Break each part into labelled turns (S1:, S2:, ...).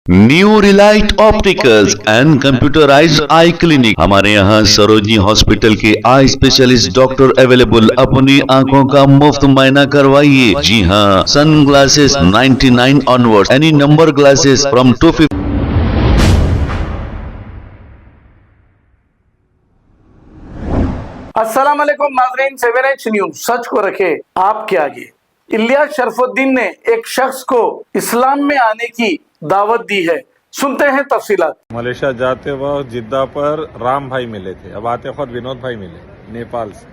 S1: New Relight opticals and computerised I clinic. हमारे यहाँ Sarojini hospital के आई स्पेशलिस्ट डॉक्टर अवेलेबल। अपनी आंखों का मुफ्त मुआयना करवाइए। जी हाँ, sun glasses 99 onward, any number glasses from 250।
S2: अस्सलाम वालेकुम नाज़रीन, 7H न्यूज सच को रखे आपके आगे। इलियास शरफुद्दीन ने एक शख्स को इस्लाम में आने की दावत दी है। सुनते हैं तफसीलात।
S3: मलेशिया जाते वक्त जिद्दा पर राम भाई मिले थे, अब आते वक्त विनोद भाई मिले नेपाल से।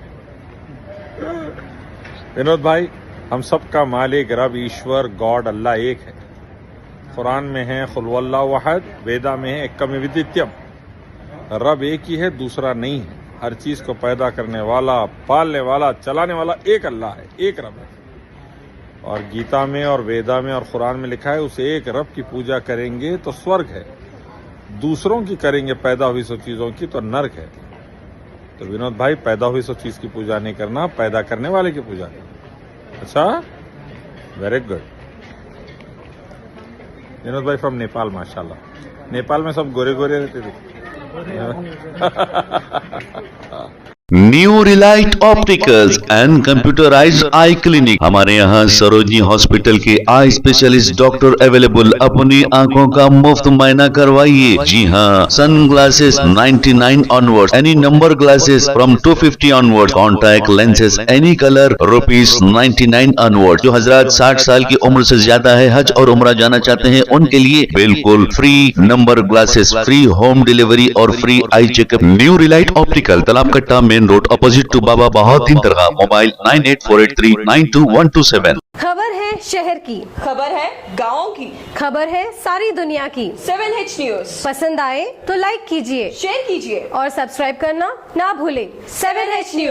S3: विनोद भाई, हम सब का मालिक रब ईश्वर गॉड अल्लाह एक है। कुरान में है कुल वल्लाहु अहद, वेदा में है एकम विदित्यम। रब एक ही है, दूसरा नहीं है। हर चीज को पैदा करने वाला, पालने वाला, चलाने वाला एक अल्लाह है, एक रब है। और गीता में और वेदा में और कुरान में लिखा है उस एक रब की पूजा करेंगे तो स्वर्ग है, दूसरों की करेंगे पैदा हुई सब चीजों की तो नर्क है। तो विनोद भाई, पैदा हुई सब चीज की पूजा नहीं करना, पैदा करने वाले की पूजा करना। अच्छा, वेरी गुड। विनोद भाई फ्रॉम नेपाल, माशाल्लाह। नेपाल में सब गोरे गोरे रहते थे।
S1: New Relight opticals and computerised I clinic. हमारे यहाँ सरोजनी हॉस्पिटल के आई स्पेशलिस्ट डॉक्टर अवेलेबल। अपनी आंखों का मुफ्त मुआयना करवाइए। जी हाँ, sun glasses 99 onward, any number glasses from 250 onward, contact lenses any colour ₹99 onward. जो हजरात 60 साल की उम्र से ज्यादा है, हज और उम्रा जाना चाहते हैं, उनके लिए बिल्कुल free number glasses, free home delivery और free eye checkup. New relight optical, Talab Katta, main road, opposite to Baba Bahauddin Dargah. Mobile 9848392127।
S4: खबर है शहर की,
S5: खबर है गाँव की,
S4: खबर है सारी दुनिया की।
S5: 7H न्यूज
S4: पसंद आए तो लाइक कीजिए,
S5: शेयर कीजिए
S4: और सब्सक्राइब करना ना भूलें।
S5: 7H news.